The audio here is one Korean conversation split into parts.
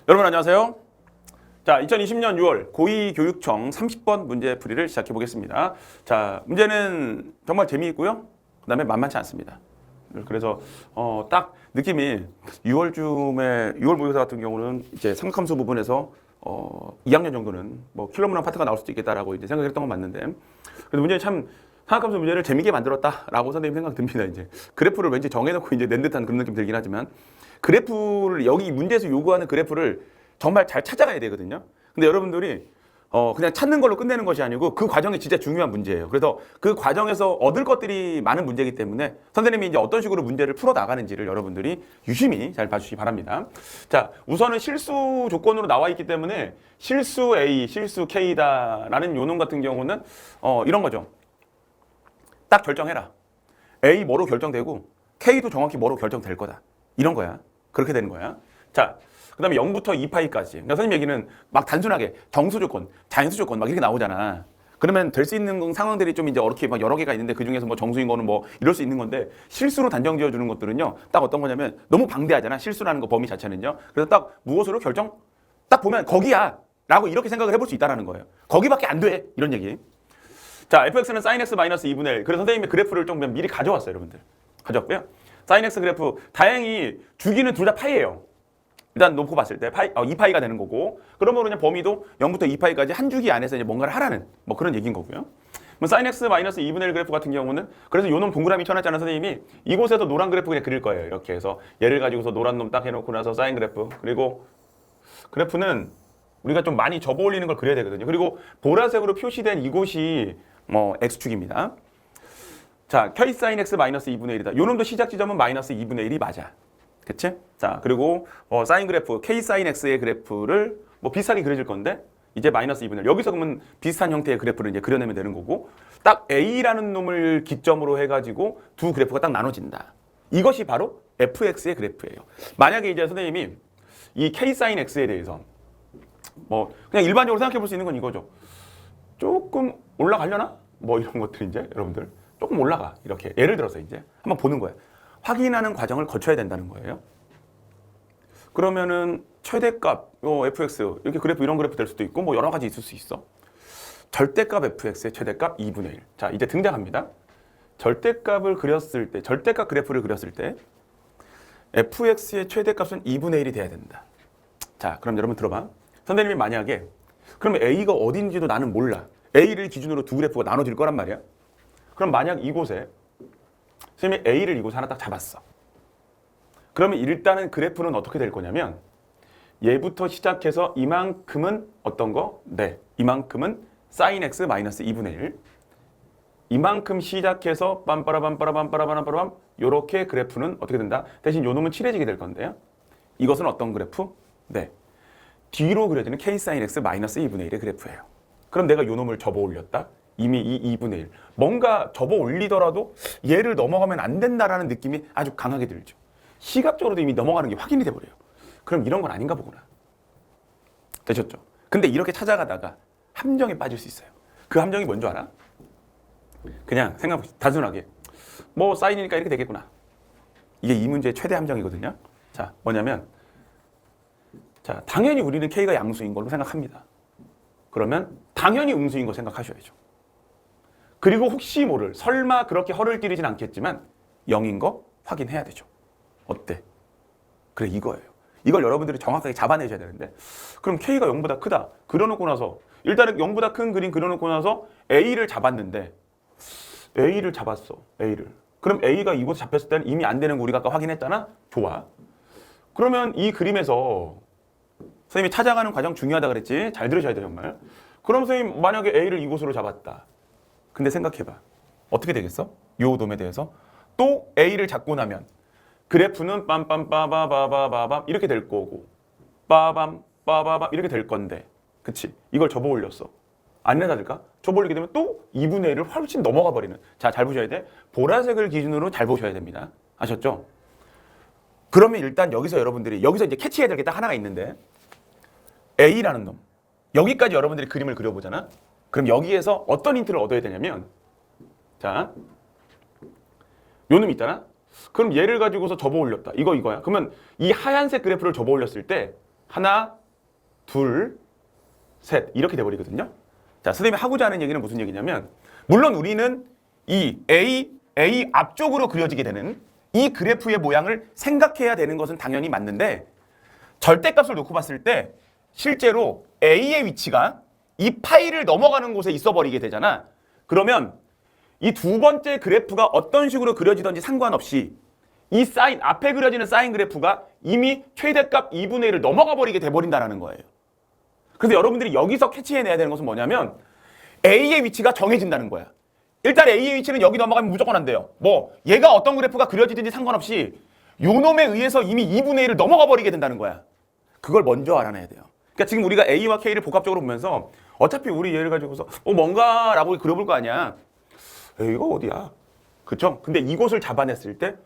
여러분 안녕하세요. 자, 2020년 6월 고위교육청 30번 문제 풀이를 시작해 보겠습니다. 자, 문제는 정말 재미있고요. 그다음에 만만치 않습니다. 그래서 딱 느낌이 6월쯤에 6월 모의고사 같은 경우는 이제 삼각함수 부분에서 2학년 정도는 뭐 킬러문항 파트가 나올 수도 있겠다라고 이제 생각했던 건 맞는데, 근데 문제는 참 삼각함수 문제를 재미있게 만들었다라고 선생님 생각 듭니다. 이제 그래프를 왠지 정해놓고 이제 낸 듯한 그런 느낌 들긴 하지만, 그래프를 여기 문제에서 요구하는 그래프를 정말 잘 찾아가야 되거든요. 근데 여러분들이 그냥 찾는 걸로 끝내는 것이 아니고 그 과정이 진짜 중요한 문제예요. 그래서 그 과정에서 얻을 것들이 많은 문제이기 때문에 선생님이 이제 어떤 식으로 문제를 풀어 나가는지를 여러분들이 유심히 잘 봐주시기 바랍니다. 자, 우선은 실수 조건으로 나와 있기 때문에 실수 A, 실수 K다라는 요놈 같은 경우는 이런 거죠. 딱 결정해라. A 뭐로 결정되고 K도 정확히 뭐로 결정될 거다. 이런 거야. 그렇게 되는 거야. 자, 그 다음에 0부터 2파이까지. 그러니까 선생님 얘기는 막 단순하게 정수 조건, 자연수 조건 막 이렇게 나오잖아. 그러면 될 수 있는 상황들이 좀 이제 이렇게 막 여러 개가 있는데 그 중에서 뭐 정수인 거는 뭐 이럴 수 있는 건데, 실수로 단정 지어주는 것들은요, 딱 어떤 거냐면 너무 방대하잖아. 실수라는 거 범위 자체는요. 그래서 딱 무엇으로 결정? 딱 보면 거기야. 라고 이렇게 생각을 해볼 수 있다는 거예요. 거기밖에 안 돼. 이런 얘기. 자, fx는 sin x 마이너스 2분의 1. 그래서 선생님이 그래프를 좀 미리 가져왔어요, 여러분들. 가져왔고요. sin x 그래프, 다행히 주기는 둘 다 파이예요. 일단 놓고 봤을 때 2파이가 되는 거고, 그러면 그냥 범위도 0부터 2파이까지 한 주기 안에서 이제 뭔가를 하라는 뭐 그런 얘기인 거고요. 뭐 sin x 마이너스 2분의 1 그래프 같은 경우는, 그래서 요 놈 동그라미 쳐놨잖아 선생님이. 이곳에서 노란 그래프 그냥 그릴 거예요. 이렇게 해서 얘를 가지고서 노란 놈 딱 해놓고 나서 사인 그래프, 그리고 그래프는 우리가 좀 많이 접어 올리는 걸 그려야 되거든요. 그리고 보라색으로 표시된 이곳이 뭐 x축입니다. 자, k sin x 마이너스 2분의 1이다. 요 놈도 시작 지점은 마이너스 2분의 1이 맞아. 그치? 자, 그리고 사인 그래프, k sin x의 그래프를 뭐 비슷하게 그려질 건데, 이제 마이너스 2분의 1. 여기서 그러면 비슷한 형태의 그래프를 이제 그려내면 되는 거고, 딱 a라는 놈을 기점으로 해가지고 두 그래프가 딱 나눠진다. 이것이 바로 fx의 그래프예요. 만약에 이제 선생님이 이 k sin x에 대해서 뭐 그냥 일반적으로 생각해 볼 수 있는 건 이거죠. 조금 올라가려나? 뭐 이런 것들 이제 여러분들 조금 올라가. 이렇게 예를 들어서 이제 한번 보는 거예요. 확인하는 과정을 거쳐야 된다는 거예요. 그러면은 최대값 fx 이렇게 그래프, 이런 그래프 될 수도 있고 뭐 여러 가지 있을 수 있어. 절대값 fx의 최대값 2분의 1. 자, 이제 등장합니다. 절대값을 그렸을 때, 절대값 그래프를 그렸을 때 fx의 최대값은 2분의 1이 돼야 된다. 자, 그럼 여러분 들어봐. 선생님이 만약에 그럼 a가 어딘지도 나는 몰라. a를 기준으로 두 그래프가 나눠질 거란 말이야. 그럼 만약 이곳에 선생님이 a를 이곳에 하나 딱 잡았어. 그러면 일단은 그래프는 어떻게 될 거냐면, 얘부터 시작해서 이만큼은 어떤 거? 네, 이만큼은 sin x 마이너스 2분의 1. 이만큼 시작해서 빰빠라빰빠라빰빠라빰빠라빰 요렇게 그래프는 어떻게 된다? 대신 요 놈은 칠해지게 될 건데요. 이것은 어떤 그래프? 네, 뒤로 그려지는 k sin x 마이너스 2분의 1의 그래프예요. 그럼 내가 요 놈을 접어 올렸다? 이미 이 2분의 1. 뭔가 접어 올리더라도 얘를 넘어가면 안 된다라는 느낌이 아주 강하게 들죠. 시각적으로도 이미 넘어가는 게 확인이 돼버려요. 그럼 이런 건 아닌가 보구나. 되셨죠? 근데 이렇게 찾아가다가 함정에 빠질 수 있어요. 그 함정이 뭔지 알아? 그냥 생각해보세요. 단순하게 뭐 사인이니까 이렇게 되겠구나. 이게 이 문제의 최대 함정이거든요. 자, 뭐냐면, 자, 당연히 우리는 K가 양수인 걸로 생각합니다. 그러면 당연히 음수인 거 생각하셔야죠. 그리고 혹시 모를, 설마 그렇게 허를 찌르진 않겠지만 0인 거 확인해야 되죠. 어때? 그래, 이거예요. 이걸 여러분들이 정확하게 잡아내셔야 되는데, 그럼 K가 0보다 크다 그려놓고 나서, 일단은 0보다 큰 그림 그려놓고 나서 A를 잡았는데, A를 잡았어. A를. 그럼 A가 이곳에 잡혔을 때는 이미 안 되는 거 우리가 아까 확인했잖아? 좋아. 그러면 이 그림에서 선생님이 찾아가는 과정 중요하다 그랬지? 잘 들으셔야 돼요, 정말. 그럼 선생님 만약에 A를 이곳으로 잡았다. 근데 생각해봐. 어떻게 되겠어? 요 놈에 대해서 또 A를 잡고 나면 그래프는 빰빰빠바바바바밤 이렇게 될 거고, 빠밤 빠바밤 이렇게 될 건데, 그치? 이걸 접어 올렸어. 안 내다들까? 접어 올리게 되면 또 2분의 1을 훨씬 넘어가 버리는. 자, 잘 보셔야 돼. 보라색을 기준으로 잘 보셔야 됩니다. 아셨죠? 그러면 일단 여기서 여러분들이 여기서 이제 캐치해야 될 게 딱 하나가 있는데, A라는 놈, 여기까지 여러분들이 그림을 그려보잖아. 그럼 여기에서 어떤 힌트를 얻어야 되냐면, 자, 요 놈 있잖아. 그럼 얘를 가지고서 접어 올렸다. 이거야. 그러면 이 하얀색 그래프를 접어 올렸을 때 하나, 둘, 셋 이렇게 돼버리거든요. 자, 선생님이 하고자 하는 얘기는 무슨 얘기냐면 물론 우리는 이 A 앞쪽으로 그려지게 되는 이 그래프의 모양을 생각해야 되는 것은 당연히 맞는데 절대값을 놓고 봤을 때 실제로 A의 위치가 이 파이를 넘어가는 곳에 있어 버리게 되잖아. 그러면 이 두 번째 그래프가 어떤 식으로 그려지든지 상관없이 이 사인, 앞에 그려지는 사인 그래프가 이미 최대값 2분의 1을 넘어가 버리게 돼버린다는 거예요. 그래서 여러분들이 여기서 캐치해내야 되는 것은 뭐냐면 A의 위치가 정해진다는 거야. 일단 A의 위치는 여기 넘어가면 무조건 안 돼요. 뭐 얘가 어떤 그래프가 그려지든지 상관없이 요 놈에 의해서 이미 2분의 1을 넘어가 버리게 된다는 거야. 그걸 먼저 알아내야 돼요. 그러니까 지금 우리가 A와 K를 복합적으로 보면서 어차피 우리 얘를 가지고서 뭔가라고 그려볼 거 아니야. 이거 어디야? 그쵸? 근데 이곳을 잡아냈을 때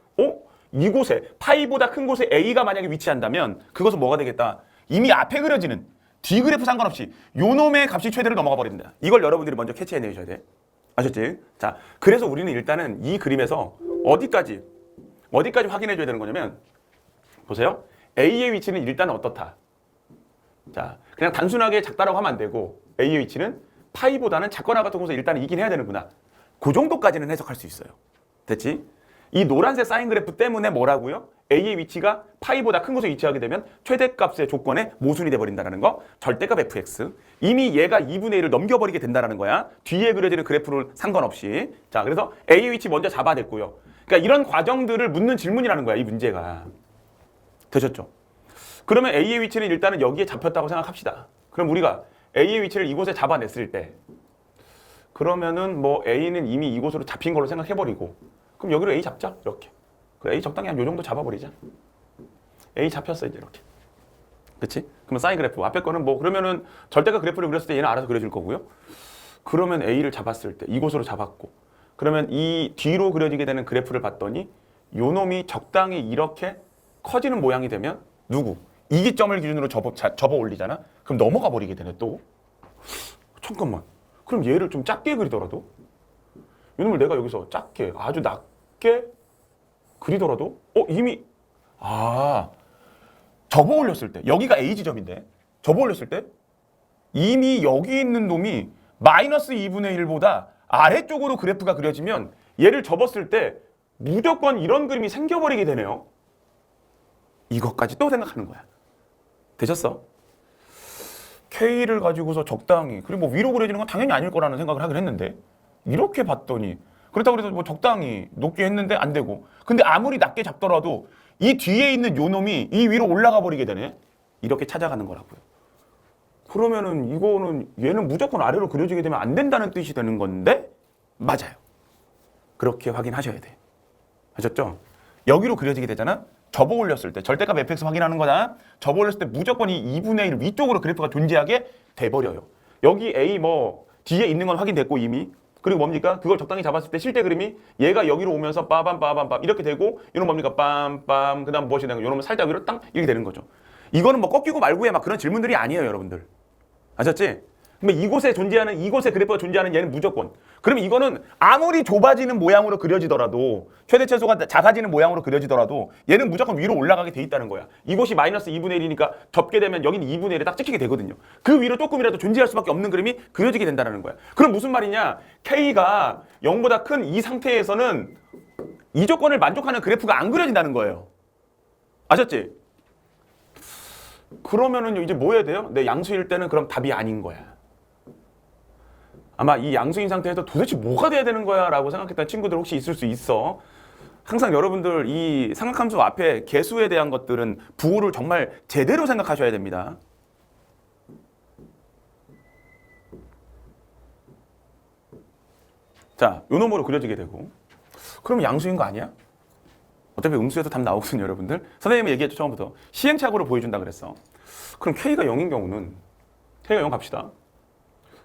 이곳에 파이보다 큰 곳에 A가 만약에 위치한다면 그것은 뭐가 되겠다? 이미 앞에 그려지는 뒤 그래프 상관없이 요 놈의 값이 최대를 넘어가 버린다. 이걸 여러분들이 먼저 캐치해내셔야 돼. 아셨지? 자, 그래서 우리는 일단은 이 그림에서 어디까지 확인해줘야 되는 거냐면 보세요. A의 위치는 일단 어떻다. 자, 그냥 단순하게 작다라고 하면 안 되고 A의 위치는 파이보다는 작거나 같은 곳에 일단 이긴 해야 되는구나. 그 정도까지는 해석할 수 있어요. 됐지? 이 노란색 사인 그래프 때문에 뭐라고요? A의 위치가 파이보다 큰 곳에 위치하게 되면 최대값의 조건에 모순이 돼버린다는 거. 절대값 fx. 이미 얘가 2분의 1을 넘겨버리게 된다는 거야. 뒤에 그려지는 그래프를 상관없이. 자, 그래서 A의 위치 먼저 잡아냈고요. 그러니까 이런 과정들을 묻는 질문이라는 거야, 이 문제가. 되셨죠? 그러면 A의 위치는 일단은 여기에 잡혔다고 생각합시다. 그럼 우리가 A의 위치를 이곳에 잡아냈을 때 그러면은 뭐 A는 이미 이곳으로 잡힌 걸로 생각해버리고 그럼 여기로 A 잡자, 이렇게. 그래, A 적당히 한 요 정도 잡아버리자. A 잡혔어, 이제 이렇게. 그치? 그러면 사인 그래프. 앞에 거는 뭐, 그러면은 절대값 그래프를 그렸을 때 얘는 알아서 그려줄 거고요. 그러면 A를 잡았을 때, 이곳으로 잡았고. 그러면 이 뒤로 그려지게 되는 그래프를 봤더니 요 놈이 적당히 이렇게 커지는 모양이 되면 누구? 이기점을 기준으로 접어 올리잖아? 그럼 넘어가 버리게 되네, 또. 잠깐만. 그럼 얘를 좀 작게 그리더라도? 이놈을 내가 여기서 작게, 아주 낮게 그리더라도 이미 접어 올렸을 때 여기가 A 지점인데 접어 올렸을 때 이미 여기 있는 놈이 마이너스 2분의 1보다 아래쪽으로 그래프가 그려지면 얘를 접었을 때 무조건 이런 그림이 생겨버리게 되네요. 이것까지 또 생각하는 거야. 되셨어? K를 가지고서 적당히 그리고 뭐 위로 그려지는 건 당연히 아닐 거라는 생각을 하긴 했는데 이렇게 봤더니 그렇다고 해서 뭐 적당히 높게 했는데 안 되고 근데 아무리 낮게 잡더라도 이 뒤에 있는 요 놈이 이 위로 올라가 버리게 되네. 이렇게 찾아가는 거라고요. 그러면은 이거는 얘는 무조건 아래로 그려지게 되면 안 된다는 뜻이 되는 건데 맞아요. 그렇게 확인하셔야 돼. 아셨죠? 여기로 그려지게 되잖아. 접어 올렸을 때 절대값 fx 확인하는 거다. 접어 올렸을 때 무조건 이 2분의 1 위쪽으로 그래프가 존재하게 돼버려요. 여기 A 뭐 뒤에 있는 건 확인됐고 이미. 그리고 뭡니까? 그걸 적당히 잡았을 때 실제 그림이 얘가 여기로 오면서 빠밤 이렇게 되고 이놈 뭡니까? 빰빰 그 다음 무엇이 되는 거예요? 이놈은 살짝 위로 땅 이렇게 되는 거죠. 이거는 뭐 꺾이고 말고의 막 그런 질문들이 아니에요, 여러분들. 아셨지? 그러면 이곳에 존재하는 이곳에 그래프가 존재하는 얘는 무조건. 그러면 이거는 아무리 좁아지는 모양으로 그려지더라도 최대 최소가 작아지는 모양으로 그려지더라도 얘는 무조건 위로 올라가게 돼 있다는 거야. 이곳이 마이너스 2분의 1이니까 접게 되면 여기는 2분의 1에 딱 찍히게 되거든요. 그 위로 조금이라도 존재할 수밖에 없는 그림이 그려지게 된다는 거야. 그럼 무슨 말이냐? K가 0보다 큰 이 상태에서는 이 조건을 만족하는 그래프가 안 그려진다는 거예요. 아셨지? 그러면은 이제 뭐 해야 돼요? 내 양수일 때는 그럼 답이 아닌 거야. 아마 이 양수인 상태에서 도대체 뭐가 돼야 되는 거야 라고 생각했던 친구들 혹시 있을 수 있어. 항상 여러분들 이 삼각함수 앞에 개수에 대한 것들은 부호를 정말 제대로 생각하셔야 됩니다. 자, 요 놈으로 그려지게 되고 그럼 양수인 거 아니야? 어차피 음수에서 답 나오거든요, 여러분들. 선생님이 얘기했죠, 처음부터. 시행착오를 보여준다 그랬어. 그럼 K가 0인 경우는 K가 0 갑시다.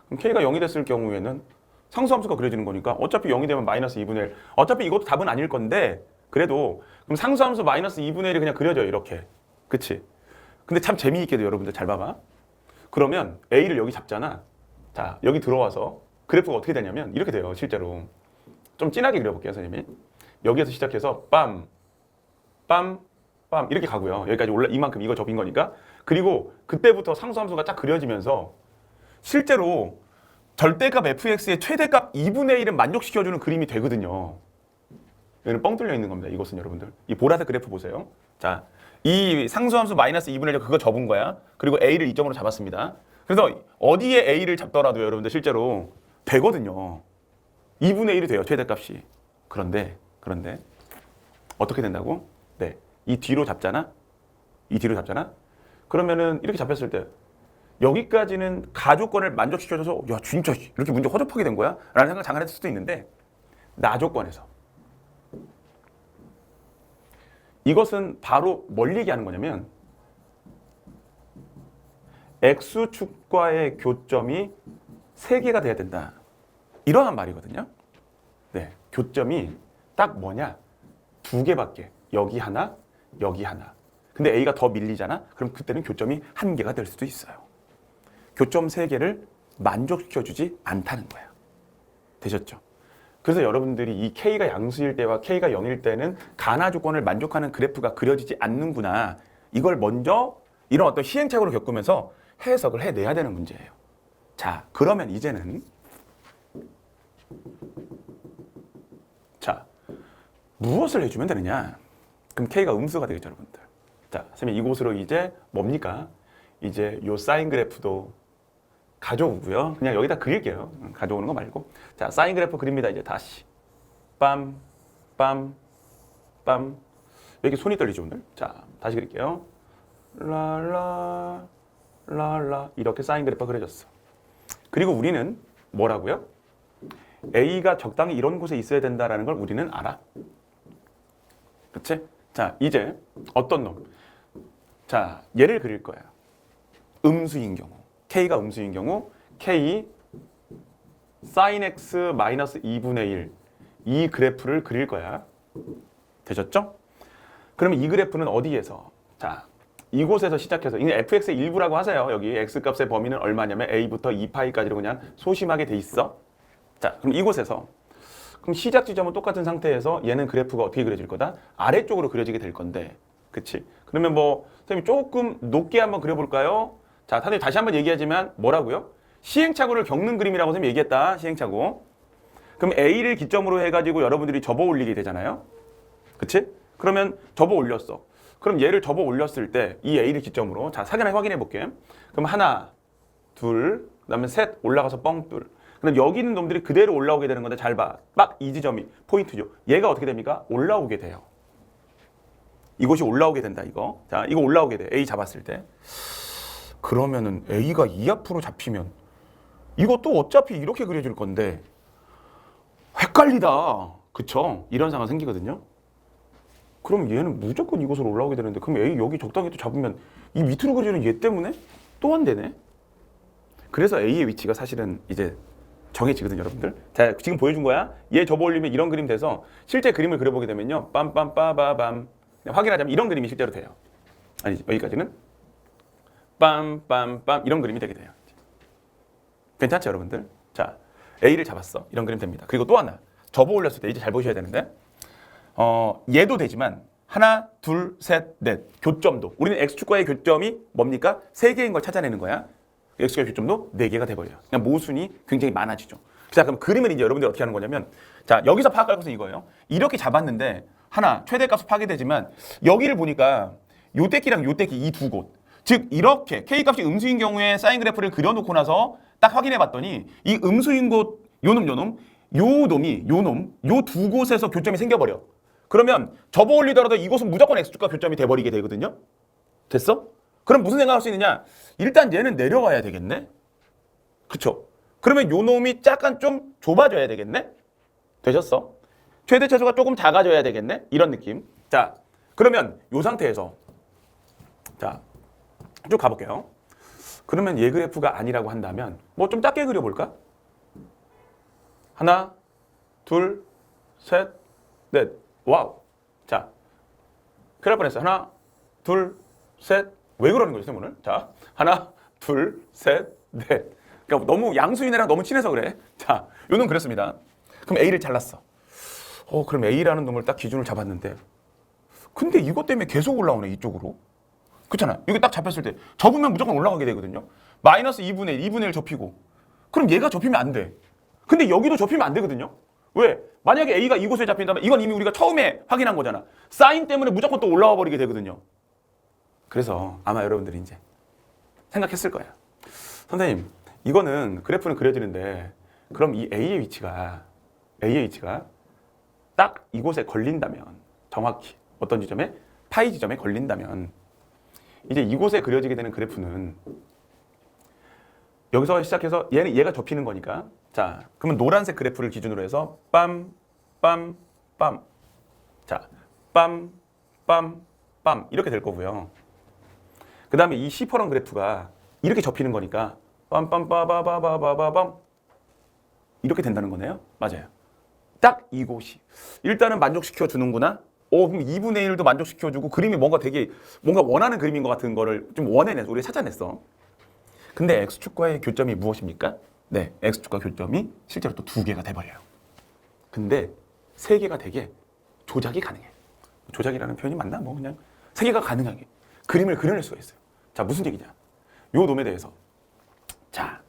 그럼 K가 0이 됐을 경우에는 상수함수가 그려지는 거니까 어차피 0이 되면 마이너스 2분의 1. 어차피 이것도 답은 아닐 건데 그래도 그럼 상수함수 마이너스 2분의 1이 그냥 그려져요, 이렇게. 그치? 근데 참 재미있게도 여러분들 잘 봐봐. 그러면 A를 여기 잡잖아. 자, 여기 들어와서 그래프가 어떻게 되냐면 이렇게 돼요, 실제로. 좀 진하게 그려볼게요, 선생님이. 여기에서 시작해서 빰, 빰, 빰 이렇게 가고요. 여기까지 올라 이만큼 이거 접인 거니까. 그리고 그때부터 상수함수가 쫙 그려지면서 실제로 절대값 fx의 최대값 2분의 1은 만족시켜주는 그림이 되거든요. 여기는 뻥 뚫려 있는 겁니다. 이것은 여러분들. 이 보라색 그래프 보세요. 자, 이 상수함수 마이너스 2분의 1 그거 접은 거야. 그리고 a를 이점으로 잡았습니다. 그래서 어디에 a를 잡더라도 여러분들 실제로 되거든요. 2분의 1이 돼요. 최대값이. 그런데 어떻게 된다고? 네, 이 뒤로 잡잖아. 이 뒤로 잡잖아. 그러면은 이렇게 잡혔을 때 여기까지는 가조건을 만족시켜줘서 야 진짜 이렇게 문제 허접하게 된 거야? 라는 생각 잠깐 했을 수도 있는데 나조건에서 이것은 바로 뭘 얘기하는 거냐면 X축과의 교점이 3개가 돼야 된다. 이러한 말이거든요. 네, 교점이 딱 뭐냐? 2개밖에. 여기 하나, 여기 하나. 근데 A가 더 밀리잖아? 그럼 그때는 교점이 1개가 될 수도 있어요. 교점 3개를 만족시켜주지 않다는 거야. 되셨죠? 그래서 여러분들이 이 K가 양수일 때와 K가 0일 때는 가나 조건을 만족하는 그래프가 그려지지 않는구나. 이걸 먼저 이런 어떤 시행착오를 겪으면서 해석을 해내야 되는 문제예요. 자, 그러면 이제는 자, 무엇을 해주면 되느냐? 그럼 K가 음수가 되겠죠, 여러분들. 자, 선생님 이곳으로 이제 뭡니까? 이제 요 사인 그래프도 가져오고요. 그냥 여기다 그릴게요. 가져오는 거 말고. 자, 사인 그래프 그립니다. 이제 다시. 빰, 빰, 빰. 왜 이렇게 손이 떨리죠, 오늘? 자, 다시 그릴게요. 랄라, 랄라. 이렇게 사인 그래프가 그려졌어. 그리고 우리는 뭐라고요? A가 적당히 이런 곳에 있어야 된다는 걸 우리는 알아. 그치? 자, 이제 어떤 놈? 자, 얘를 그릴 거야. 음수인 경우. K가 음수인 경우 K sin x 마이너스 2분의 1 이 그래프를 그릴 거야. 되셨죠? 그러면 이 그래프는 어디에서? 자, 이곳에서 시작해서 이게 fx의 일부라고 하세요. 여기 x값의 범위는 얼마냐면 a부터 2파이까지로 그냥 소심하게 돼 있어. 자, 그럼 이곳에서 그럼 시작 지점은 똑같은 상태에서 얘는 그래프가 어떻게 그려질 거다? 아래쪽으로 그려지게 될 건데. 그치? 그러면 뭐 선생님 조금 높게 한번 그려볼까요? 자, 다들 다시 한번 얘기하지만 뭐라고요? 시행착오를 겪는 그림이라고 선생님이 얘기했다. 시행착오. 그럼 A를 기점으로 해가지고 여러분들이 접어 올리게 되잖아요. 그치? 그러면 접어 올렸어. 그럼 얘를 접어 올렸을 때 이 A를 기점으로 자, 사전에 확인해 볼게. 그럼 하나, 둘, 그다음에 셋 올라가서 뻥둘. 그럼 여기 있는 놈들이 그대로 올라오게 되는 건데 잘 봐. 딱 이 지점이 포인트죠. 얘가 어떻게 됩니까? 올라오게 돼요. 이것이 올라오게 된다, 이거. 자, 이거 올라오게 돼. A 잡았을 때. 그러면은 A가 2 앞으로 잡히면 이것도 어차피 이렇게 그려질 건데 헷갈리다. 그쵸? 이런 상황 생기거든요. 그럼 얘는 무조건 이곳으로 올라오게 되는데 그럼 A 여기 적당히 또 잡으면 이 밑으로 그리는 얘 때문에 또 안 되네. 그래서 A의 위치가 사실은 이제 정해지거든요, 여러분들. 자, 지금 보여준 거야. 얘 접어 올리면 이런 그림 돼서 실제 그림을 그려보게 되면요. 빰빰빠바밤. 확인하자면 이런 그림이 실제로 돼요. 아니지, 여기까지는 빰빰빰 이런 그림이 되게 돼요. 괜찮죠, 여러분들? 자, A를 잡았어. 이런 그림 됩니다. 그리고 또 하나. 접어 올렸을 때 이제 잘 보셔야 되는데 얘도 되지만 하나, 둘, 셋, 넷. 교점도. 우리는 X축과의 교점이 뭡니까? 3개인 걸 찾아내는 거야. X축과의 교점도 4개가 돼버려요. 그냥 모순이 굉장히 많아지죠. 자, 그럼 그림을 이제 여러분들이 어떻게 하는 거냐면 자, 여기서 파악할 것은 이거예요. 이렇게 잡았는데 하나, 최대값은 파괴되지만 여기를 보니까 요 떼끼랑 요 떼끼 이 두 곳. 즉 이렇게 K값이 음수인 경우에 사인 그래프를 그려놓고 나서 딱 확인해 봤더니 이 음수인 곳 요놈 요 두 곳에서 교점이 생겨버려. 그러면 접어 올리더라도 이곳은 무조건 X축과 교점이 돼버리게 되거든요. 됐어? 그럼 무슨 생각할 수 있느냐? 일단 얘는 내려와야 되겠네. 그쵸? 그러면 요 놈이 약간 좀 좁아져야 되겠네. 되셨어? 최대 차수가 조금 작아져야 되겠네. 이런 느낌. 자, 그러면 요 상태에서 자, 쭉 가볼게요. 그러면 얘 그래프가 아니라고 한다면 뭐 좀 작게 그려볼까? 하나, 둘, 셋, 넷. 와우. 자, 큰일 날 뻔했어. 하나, 둘, 셋. 왜 그러는 거죠, 오늘? 자, 하나, 둘, 셋, 넷. 그러니까 너무 양수인애랑 너무 친해서 그래. 자, 요 놈 그랬습니다. 그럼 A를 잘랐어. 그럼 A라는 놈을 딱 기준을 잡았는데 근데 이것 때문에 계속 올라오네, 이쪽으로. 그렇잖아요. 여기 딱 잡혔을 때 접으면 무조건 올라가게 되거든요. 마이너스 2분의 1, 2분의 1 접히고. 그럼 얘가 접히면 안 돼. 근데 여기도 접히면 안 되거든요. 왜? 만약에 A가 이곳에 잡힌다면 이건 이미 우리가 처음에 확인한 거잖아. 사인 때문에 무조건 또 올라와 버리게 되거든요. 그래서 아마 여러분들이 이제 생각했을 거야. 선생님, 이거는 그래프는 그려지는데 그럼 이 A의 위치가 딱 이곳에 걸린다면, 정확히 어떤 지점에? 파이 지점에 걸린다면 이제 이곳에 그려지게 되는 그래프는 여기서 시작해서 얘가 접히는 거니까, 자, 그러면 노란색 그래프를 기준으로 해서 빰, 빰, 빰, 자, 빰, 빰, 빰 이렇게 될 거고요. 그 다음에 이 시퍼런 그래프가 이렇게 접히는 거니까 빰빰빠바바바바밤 이렇게 된다는 거네요. 맞아요. 딱 이곳이 일단은 만족시켜 주는구나. 그럼 2분의 1도 만족시켜 주고 그림이 뭔가 원하는 그림인 것 같은 거를 좀 원해내서 우리가 찾아냈어. 근데 X축과의 교점이 무엇입니까? 네, X축과 교점이 실제로 또 2개가 돼버려요. 근데 3개가 되게 조작이 가능해. 조작이라는 표현이 맞나? 뭐 그냥 3개가 가능하게 그림을 그려낼 수가 있어요. 자, 무슨 얘기냐? 요 놈에 대해서, 자,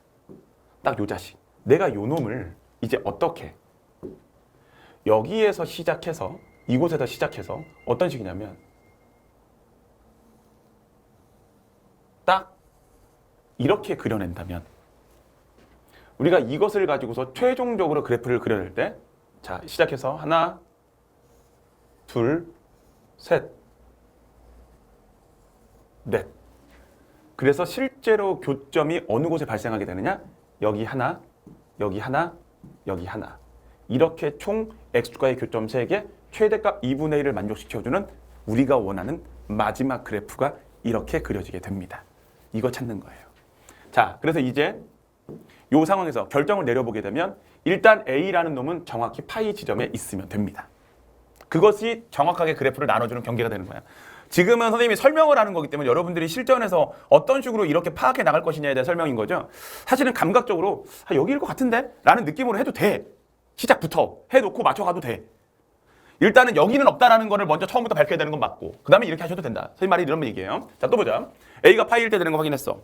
딱 요 자식, 내가 요 놈을 이제 어떻게 여기에서 시작해서 이곳에서 시작해서 어떤 식이냐면 딱 이렇게 그려낸다면 우리가 이것을 가지고서 최종적으로 그래프를 그려낼 때, 자, 시작해서 하나, 둘, 셋, 넷. 그래서 실제로 교점이 어느 곳에 발생하게 되느냐? 여기 하나, 여기 하나, 여기 하나. 이렇게 총 X축과의 교점 3개, 최대값 2분의 1을 만족시켜주는 우리가 원하는 마지막 그래프가 이렇게 그려지게 됩니다. 이거 찾는 거예요. 자, 그래서 이제 이 상황에서 결정을 내려보게 되면 일단 A라는 놈은 정확히 파이 지점에 있으면 됩니다. 그것이 정확하게 그래프를 나눠주는 경계가 되는 거야. 지금은 선생님이 설명을 하는 거기 때문에 여러분들이 실전에서 어떤 식으로 이렇게 파악해 나갈 것이냐에 대한 설명인 거죠. 사실은 감각적으로 여기일 것 같은데? 라는 느낌으로 해도 돼. 시작부터 해놓고 맞춰가도 돼. 일단은 여기는 없다라는 거를 먼저 처음부터 밝혀야 되는 건 맞고, 그 다음에 이렇게 하셔도 된다. 선생님 말이 이런 얘기예요. 자, 또 보자. A가 파이일 때 되는 거 확인했어.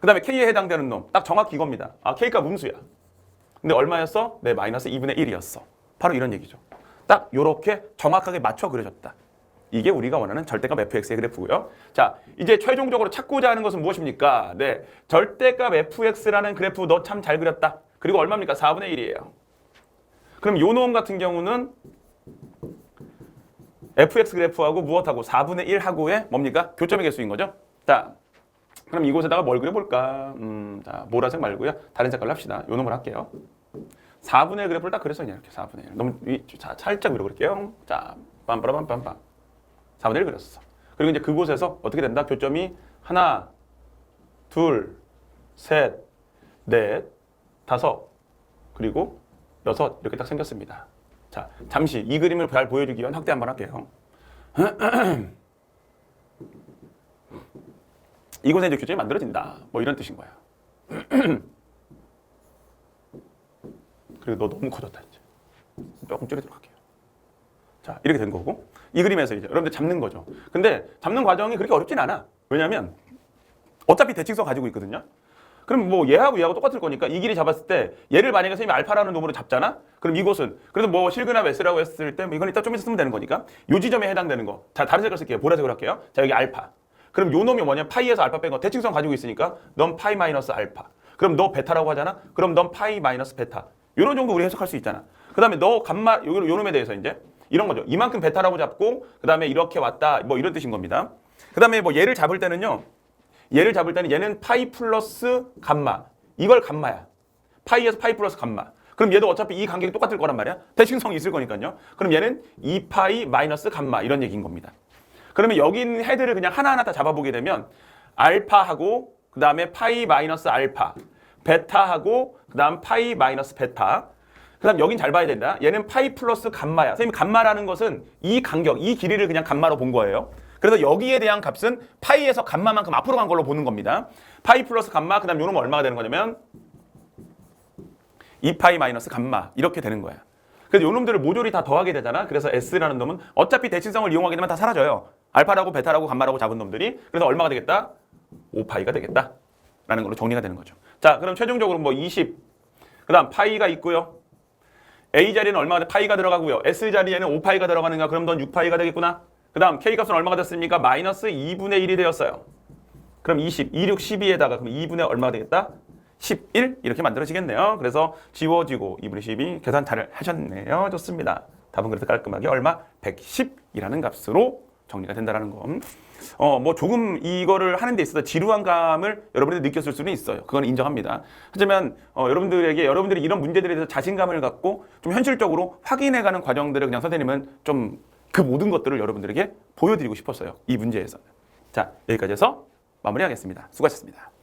그 다음에 K에 해당되는 놈, 딱 정확히 이겁니다. K가 음수야. 근데 얼마였어? 네, 마이너스 2분의 1이었어. 바로 이런 얘기죠. 딱 요렇게 정확하게 맞춰 그려졌다. 이게 우리가 원하는 절대값 fx의 그래프고요. 자, 이제 최종적으로 찾고자 하는 것은 무엇입니까? 네, 절대값 fx라는 그래프 너 참 잘 그렸다. 그리고 얼마입니까? 4분의 1이에요. 그럼 요 놈 같은 경우는 fx 그래프하고 무엇하고 4분의 1하고의 뭡니까? 교점의 개수인 거죠. 자, 그럼 이곳에다가 뭘 그려볼까? 자, 보라색 말고요. 다른 색깔로 합시다. 요 놈을 할게요. 4분의 1 그래프를 딱 그렸어. 그냥 이렇게 4분의 1. 너무 자, 살짝 밀어볼게요. 자, 빰빠라빰빰빰. 4분의 1 그렸어. 그리고 이제 그곳에서 어떻게 된다? 교점이 하나, 둘, 셋, 넷, 다섯, 그리고 여섯 이렇게 딱 생겼습니다. 자, 잠시 이 그림을 잘 보여주기 위한 확대 한번 할게요. 이곳에 이제 교점이 만들어진다. 뭐 이런 뜻인 거야. 그리고 너 너무 커졌다 이제. 조금 줄이도록 할게요. 자, 이렇게 된 거고, 이 그림에서 이제 여러분들 잡는 거죠. 근데 잡는 과정이 그렇게 어렵진 않아. 왜냐면 어차피 대칭성 가지고 있거든요. 그럼 뭐 얘하고 얘하고 똑같을 거니까 이 길이 잡았을 때 얘를 만약에 선생님이 알파라는 놈으로 잡잖아? 그럼 이곳은 그래서 뭐 실근압 S라고 했을 때 뭐 이건 이따 좀 있어 쓰면 되는 거니까 요 지점에 해당되는 거. 자, 다른 색깔 쓸게요. 보라색으로 할게요. 자, 여기 알파. 그럼 요 놈이 뭐냐? 파이에서 알파 뺀 거 대칭성 가지고 있으니까 넌 파이 마이너스 알파. 그럼 너 베타라고 하잖아? 그럼 넌 파이 마이너스 베타. 요런 정도 우리 해석할 수 있잖아. 그 다음에 너 감마 요 놈에 대해서 이제 이런 거죠. 이만큼 베타라고 잡고 그 다음에 이렇게 왔다 뭐 이런 뜻인 겁니다. 그 다음에 뭐 얘를 잡을 때는요. 얘를 잡을 때는 얘는 파이 플러스 감마. 이걸 감마야. 파이에서 파이 플러스 감마. 그럼 얘도 어차피 이 간격이 똑같을 거란 말이야. 대칭성이 있을 거니까요. 그럼 얘는 2파이 마이너스 감마 이런 얘기인 겁니다. 그러면 여기 있는 헤드를 그냥 하나하나 다 잡아보게 되면 알파하고 그 다음에 파이 마이너스 알파, 베타하고 그 다음 파이 마이너스 베타, 그 다음 여긴 잘 봐야 된다. 얘는 파이 플러스 감마야. 선생님 감마라는 것은 이 간격, 이 길이를 그냥 감마로 본 거예요. 그래서 여기에 대한 값은 파이에서 감마만큼 앞으로 간 걸로 보는 겁니다. 파이 플러스 감마, 그 다음 요놈은 얼마가 되는 거냐면 2파이 마이너스 감마 이렇게 되는 거야. 그래서 요 놈들을 모조리 다 더하게 되잖아. 그래서 S라는 놈은 어차피 대칭성을 이용하게 되면 다 사라져요. 알파라고 베타라고 감마라고 잡은 놈들이. 그래서 얼마가 되겠다? 5파이가 되겠다. 라는 걸로 정리가 되는 거죠. 자, 그럼 최종적으로 뭐 20, 그 다음 파이가 있고요. A 자리에는 얼마가 파이가 들어가고요. S 자리에는 5파이가 들어가는가? 그럼 넌 6파이가 되겠구나. 그 다음 K 값은 얼마가 됐습니까? 마이너스 2분의 1이 되었어요. 그럼 20, 2, 6, 12에다가 그럼 2분의 얼마가 되겠다? 11 이렇게 만들어지겠네요. 그래서 지워지고 2분의 12 계산 잘 하셨네요. 좋습니다. 답은 그래서 깔끔하게 얼마? 110이라는 값으로 정리가 된다는 거. 뭐 조금 이거를 하는 데 있어서 지루한 감을 여러분들이 느꼈을 수는 있어요. 그건 인정합니다. 하지만 여러분들이 이런 문제들에 대해서 자신감을 갖고 좀 현실적으로 확인해가는 과정들을 그냥 선생님은 좀 그 모든 것들을 여러분들에게 보여드리고 싶었어요. 이 문제에서. 자, 여기까지 해서 마무리하겠습니다. 수고하셨습니다.